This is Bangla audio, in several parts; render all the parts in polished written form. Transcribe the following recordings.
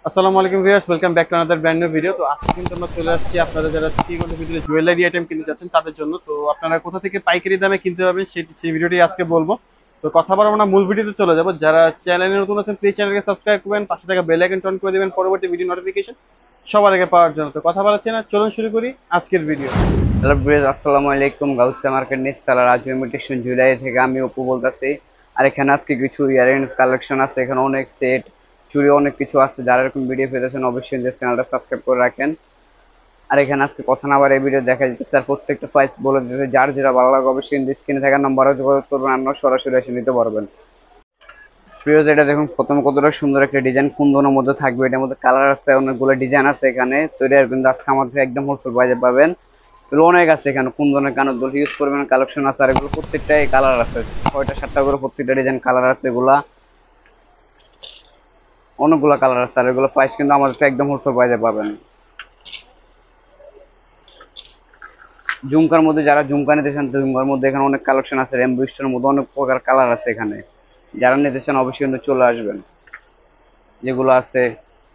আসসালামু আলাইকুম viewers, welcome back to another brand new video. তো আজকে কিন্তু আমরা চলে আসছি আপনারা যারা সিটি গোল্ডের ভিতরে জুয়েলারি আইটেম কিনতে যাচ্ছেন তাদের জন্য। তো আপনারা কোথা থেকে পাইকারি দামে কিনতে পারবেন সেই ভিডিওটি আজকে বলবো। তো কথা বলবো না, মূল ভিডিওতে চলে যাবো। যারা চ্যানেলে নতুন আছেন প্লিজ চ্যানেলকে সাবস্ক্রাইব করবেন, পাশে থাকা বেল আইকন অন করে দিবেন পরবর্তী ভিডিও নোটিফিকেশন সবার আগে পাওয়ার জন্য। তো কথা বলাচ্ছি না, চলুন শুরু করি আজকের ভিডিও। হ্যালো ব্রিজ, আসসালামু আলাইকুম। গাউসিয়া মার্কেট নিচতলা রাজু ইমিটেশন জুয়েলারি থেকে আমি অপু বলতেছি। আর এখানে আজকে কিছু ইয়াররিংস কালেকশন আছে, এখানে অনেক সেট চুড়ি অনেক কিছু আছে। যারা এরকম ভিডিও পেতেছেন অবশ্যই চ্যানেলটা সাবস্ক্রাইব করে রাখেন। আর এখানে আজকে কথা না বাড়ে ভিডিও দেখা যেতেছে, আর প্রত্যেকটা প্রাইস বলে দিতেছে। যার যেটা ভালো লাগে অবশ্যই স্ক্রিনে থাকা নাম্বারে যোগাযোগ করবেন, আপনারা সরাসরি এসে নিতে পারবেন। প্রিয়, এটা দেখুন প্রথম কতটা সুন্দর একটা ডিজাইন কুন্দনের মধ্যে থাকবে। এটার মধ্যে কালার আছে, অনেকগুলো ডিজাইন আছে এখানে তৈরি। আর কিন্তু আজকে আমাদের একদম হোলসেল প্রাইসে পাবেন। এগুলো অনেক আছে এখানে, কুন্দনের কানের দুল ইউজ করবেন কালেকশন আছে। আর এগুলো প্রত্যেকটাই কালার আছে, 6টা 7টা করে প্রত্যেকটা ডিজাইন কালার আছে। এগুলা অনেকগুলো কালার আছে। আর এগুলো প্রাইস কিন্তু আমাদের একদম হোলসেল প্রাইসে পাবেন। ঝুমকার মধ্যে যারা ঝুমকা নিতে চান, ঝুমকার মধ্যে এখানে অনেক কালেকশন আছে। রেমবো স্টোনের মধ্যে অনেক প্রকার কালার আছে এখানে। যারা নিতে চান অবশ্যই কিন্তু চলে আসবেন যেগুলো আছে।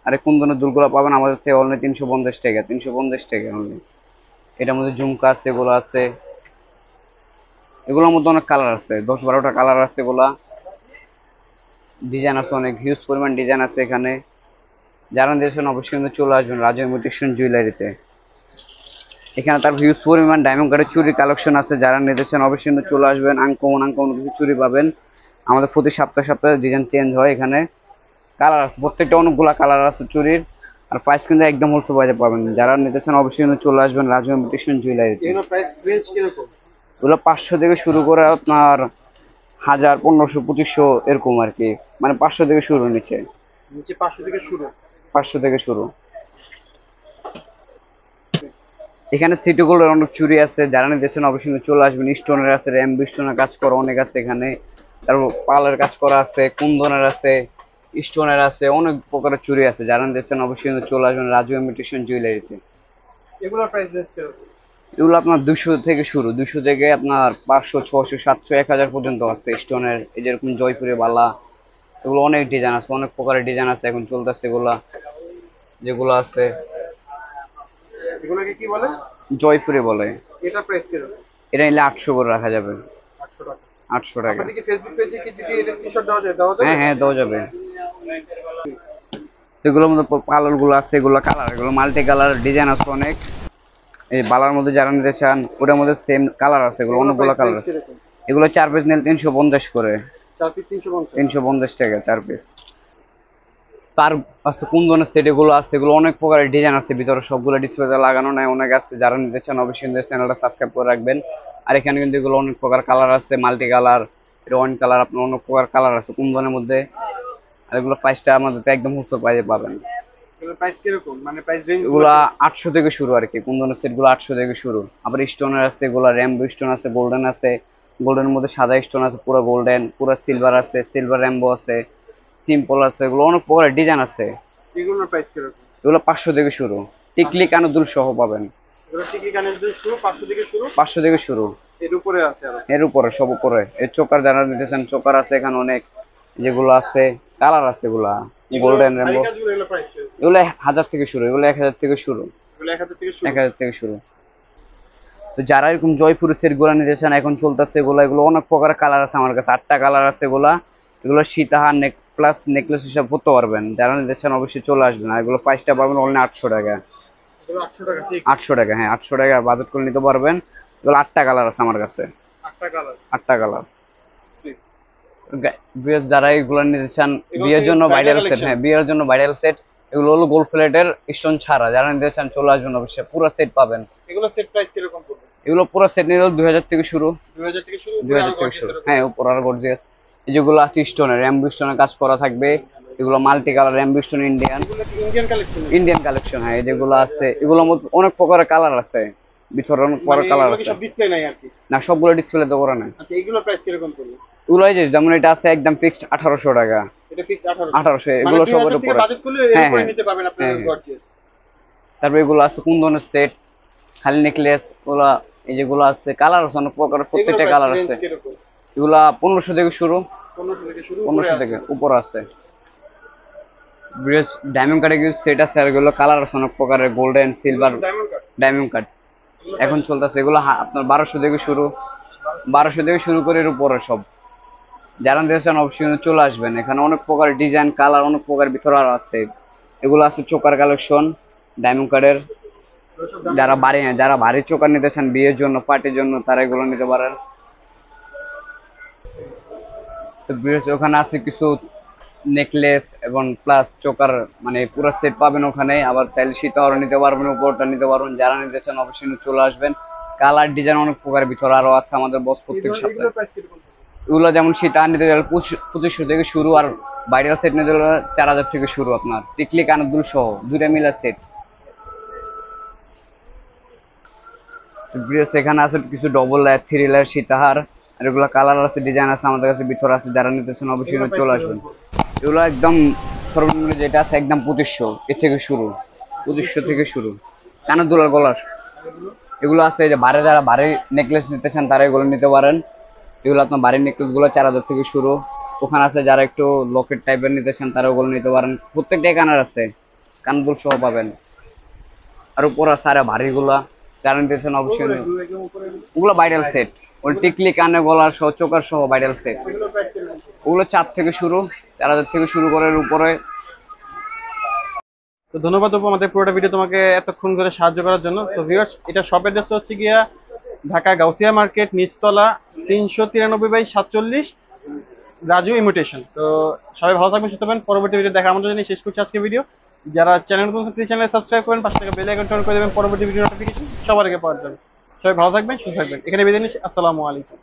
আর এই কুন্দনের দুলগুলো পাবেন আমাদের থেকে অনলি 350 টাকা, 350 টাকা অনলি। এটার মধ্যে ঝুমকা আছে, এগুলো আছে। এগুলোর মধ্যে অনেক কালার আছে, 10-12টা কালার আছে। এগুলা ডিজাইন আছে, অনেক হিউজ পরিমাণ ডিজাইন আছে এখানে। যারা দিয়েছেন অবশ্যই কিন্তু চলে আসবেন রাজু ইমিটেশন জুয়েলারিতে। এখানে তার হিউজ পরিমাণ ডায়মন্ড কাটের চুরি কালেকশন আছে। যারা নিতেছেন অবশ্যই কিন্তু চলে আসবেন। আনকমন আনকমন কিছু চুরি পাবেন আমাদের। প্রতি সপ্তাহে সপ্তাহে ডিজাইন চেঞ্জ হয় এখানে। কালার আছে প্রত্যেকটা, অনেকগুলা কালার আছে চুরির। আর প্রাইস কিন্তু একদম হোলসেল প্রাইসে পাবেন। যারা নিতেছেন অবশ্যই কিন্তু চলে আসবেন রাজু ইমিটেশন জুয়েলারিতে। এগুলো প্রাইস রেঞ্জ কিরকম? এগুলো 500 থেকে শুরু করে আপনার 1000, 1500, 2500 এরকম আর কি। মানে 500 থেকে শুরু, নিচে নিচে 500 থেকে শুরু। 500 থেকে শুরু। এখানে সিটি গোল্ডের অনেক চুড়ি আছে, যারা নিতেছেন অবশ্যই চলে আসবেন। স্টোনের আছে, র্যাম্বো স্টোনের কাজ করা অনেক আছে এখানে। তারপর পালের কাজ করা আছে, কুন্দনের আছে, স্টোনের আছে, অনেক প্রকারের চুড়ি আছে। যারা নিতেছেন অবশ্যই চলে আসবেন রাজু ইমিটেশন জুয়েলারিতে। এগুলোর প্রাইস রেঞ্জ কিরকম? এগুলো আপনার 200 থেকে শুরু, 200 থেকে আপনার 500, 600, 700, 1000 পর্যন্ত আছে স্টোনের। এই যেরকম জয়পুরি বালা, এগুলো অনেক ডিজাইন আছে, অনেক প্রকারের ডিজাইন আছে এখন চলতেছে। এগুলা যেগুলো আছে এগুলোকে কি বলে? জয়পুরি বলে। এটা প্রাইস কিরকম? এটা নিলে 800 করে রাখা যাবে। 800 টাকা। 800 টাকা। আপনাদের কি ফেসবুক পেজে কি যদি এটা স্ক্রিনশট দেওয়া যাবে? হ্যাঁ হ্যাঁ, দেওয়া যাবে। তো এগুলোর মধ্যে পালর গুলো আছে, এগুলো কালার, এগুলো মাল্টি কালার ডিজাইন আছে অনেক। এই বালার মধ্যে যারা নিতে চান ওটার মধ্যে সেম কালার আছে, এগুলো অনেকগুলো কালার আছে। এগুলো 4 পিস নিলে 350 করে। 4 পিস 350? 350 টাকা 4 পিস। তার আছে কুন্দনের সেট, এগুলো আছে। এগুলো অনেক প্রকারের ডিজাইন আছে ভিতরে, সবগুলো ডিসপ্লেতে লাগানো নাই, অনেক আছে। যারা নিতে চান অবশ্যই চ্যানেলটা সাবস্ক্রাইব করে রাখবেন। আর এখানে কিন্তু এগুলো অনেক প্রকার কালার আছে, মাল্টি কালার, ওয়ান কালার, আপনার অনেক প্রকার কালার আছে কুন্দনের মধ্যে। আর এগুলো প্রাইসটা আমাদের একদম হোলসেল প্রাইসে পাবেন। এগুলোর প্রাইস কিরকম, মানে প্রাইস রেঞ্জ গুলো? এগুলা 800 থেকে শুরু আর কি, কুন্দনের সেট গুলো 800 থেকে শুরু। আবার স্টোনের আছে, এগুলা র্যাম্বো স্টোন আছে, গোল্ডেন আছে। গোল্ডেনের মধ্যে সাদা স্টোন আছে, পুরো গোল্ডেন, পুরো সিলভার আছে, সিলভার র্যাম্বো আছে, সিম্পল আছে। এগুলো অনেক প্রকারের ডিজাইন আছে। এগুলোর প্রাইস কিরকম? এগুলো 500 থেকে শুরু। টিকলি কানের দুল সহ পাবেন। এগুলো টিকলি কানের দুল শুরু 500 থেকে শুরু? 500 থেকে শুরু। এর উপরে আছে আরো? এর উপরে, সব উপরে। এর চোকার যারা নিতে চান চোকার আছে এখানে অনেক। যেগুলো আছে কালার আছে, এগুলা গোল্ডেন র্যাম্বো। ভারী কাজগুলো এগুলো প্রাইস কিরকম? এগুলো 1000 থেকে শুরু, এগুলো 1000 থেকে শুরু। এগুলো 1000 থেকে শুরু? 1000 থেকে শুরু। তো যারা এরকম জয়পুরের সেট গুলা নিতে চান এখন চলতেছে এগুলো। এগুলো অনেক প্রকার কালার আছে আমার কাছে, 8টা কালার আছে এগুলা। এগুলো সীতাহার নেক প্লাস নেকলেস হিসাব করতে পারবেন। যারা নিতে চান অবশ্যই চলে আসবেন। আর এগুলো প্রাইসটা পাবেন অনলি 800 টাকা। এগুলো 800 টাকা ঠিক? 800 টাকা, হ্যাঁ 800 টাকা বাজেট করে নিতে পারবেন। এগুলো 8টা কালার আছে আমার কাছে। 8টা কালার? 8টা কালার। ঠিক। বিয়ের যারা এগুলো নিতে চান, এগুলো বিয়ের কি জন্য bridal ভাইরাল সেট, collection? হ্যাঁ বিয়ের জন্য ভাইরাল সেট। এগুলো হলো গোল্ড প্লেটের স্টোন ছাড়া। যারা নিতে চান চলে আসবেন অবশ্যই, পুরো সেট পাবেন। এগুলো সেট প্রাইস কিরকম পড়বে? এগুলো পুরো সেট নিলে 2000 থেকে শুরু। 2000 থেকে শুরু, উপরে 2000 আরো থেকে গর্জিয়াস শুরু, এরকম? হ্যাঁ উপর আর গর্জিয়াস। এই যেগুলো আছে স্টোনের, র্যাম্বো স্টোনের কাজ করা থাকবে। এগুলো multi colour Rambo stone Indian. এগুলো কি ইন্ডিয়ান কালেকশন? ইন্ডিয়ান কালেকশন, হ্যাঁ এই যেগুলো আছে এগুলোর মধ্যে অনেক প্রকারের কালার আছে। ভিতরে অনেক মানে প্রকার কালার এগুলো কি আছে। সব ডিসপ্লে নাই আর কি? না, সবগুলো ডিসপ্লে তো করা নাই। আচ্ছা, এগুলো প্রাইস কিরকম পড়বে? এগুলো এই যে যেমন এটা আছে একদম ফিক্সড 1800 টাকা। এটা ফিক্স 1800? 1800, মানে এগুলো সবার 2000 থেকে উপরে। বাজেট করলে এর হ্যাঁ উপরে হ্যাঁ নিতে পারবেন আপনারা হ্যাঁ হ্যাঁ। গর্জিয়াস। তারপরে এগুলো আছে কুন্দনের সেট, খালি নেকলেস ওগুলা। এই যেগুলো আছে কালার আছে অনেক প্রকারের, এগুলো প্রত্যেকটা প্রাইস কালার রেঞ্জ আছে। কিরকম? এগুলা 1500 থেকে শুরু। 1500 থেকে শুরু, উপরে 1500 আছে? থেকে উপর আছে। ডায়মন্ড কার্ডে কিছু সেট আছে, আর এগুলো কালার আছে অনেক প্রকারের, গোল্ডেন, সিলভার, ডায়মন্ড কার্ড এখন চলতেছে। এগুলো আপনার 1200 থেকে শুরু, 1200 থেকে শুরু করে এর উপরে সব। যারা নিতে চান অবশ্যই চলে আসবেন, এখানে অনেক প্রকার ডিজাইন, কালার অনেক প্রকার ভিতরে আরো আছে। এগুলো আছে চোকার কালেকশন ডায়মন্ড কার্ডের। যারা ভারী চোকার নিতে চান বিয়ের জন্য, পার্টির জন্য, তারা এগুলো নিতে পারেন। তো ওখানে আছে কিছু নেকলেস এবং প্লাস চোকার, মানে পুরো সেট পাবেন ওখানে। আবার চাইলে সীতাহারও নিতে পারবেন, উপরটা নিতে পারবেন। যারা নিতে চান অবশ্যই চলে আসবেন। কালার ডিজাইন অনেক প্রকার ভিতরে আরো আছে আমাদের বস প্রত্যেক সপ্তাহে। এগুলো যেমন সীতাহার নিতে গেলে 2500 থেকে শুরু, আর বাইরের সেট নিতে গেলে 4000 থেকে শুরু। আপনার টিকলি কানের সহ দুইটা মিলা সেট। এখানে আছে কিছু ডবল লেয়ার, 3 লেয়ার সীতাহার, আর এগুলো কালার আছে, ডিজাইন আছে আমাদের কাছে ভিতরে আছে। যারা নিতে চান অবশ্যই চলে আসবেন। এগুলো একদম সর্বনিম্ন যেটা আছে একদম 2500 এর থেকে শুরু, 2500 থেকে শুরু কানের দুলার গলার। এগুলো আছে যে যারা ভারী নেকলেস নিতে চান তারা এগুলো নিতে পারেন। এগুলো আপনার ভারী নেকলেস গুলো 4000 থেকে শুরু। ওখানে আছে যারা একটু লকেট টাইপের নিতে চান তারা ওগুলো নিতে পারেন। প্রত্যেকটাই কানের আছে, কান দুল সহ পাবেন। আর উপর আছে আরে ভারী গুলা, যারা নিতে চান অবশ্যই। ওগুলো ভাইরাল সেট, ওই টিকলি কানে গলার সহ চোকার সহ ভাইরাল সেট। ওগুলো 4 থেকে শুরু, 4000 থেকে শুরু করে উপরে। তো ধন্যবাদ আপু আমাদের পুরোটা ভিডিও তোমাকে এতক্ষণ ধরে সাহায্য করার জন্য। তো ভিউয়ার্স, এটা শপ অ্যাড্রেস হচ্ছে গিয়া ঢাকা গাউসিয়া মার্কেট, নিচতলা, 393/47, রাজু ইমিটেশন। তো সবাই ভালো থাকবেন, সুস্থ থাকবেন। পরবর্তী ভিডিও দেখার আমাদের জন্য শেষ করছি আজকে ভিডিও। যারা চ্যানেল চ্যানেলে সাবস্ক্রাইব করেন, পাশে থাকা বেল আইকন অন করে দেবেন পরবর্তী ভিডিও নোটিফিকেশন সবার আগে পাওয়ার জন্য। সবাই ভালো থাকবেন, সুস্থ থাকবেন। এখানে বিদায় নিচ্ছি। আসসালামু আলাইকুম।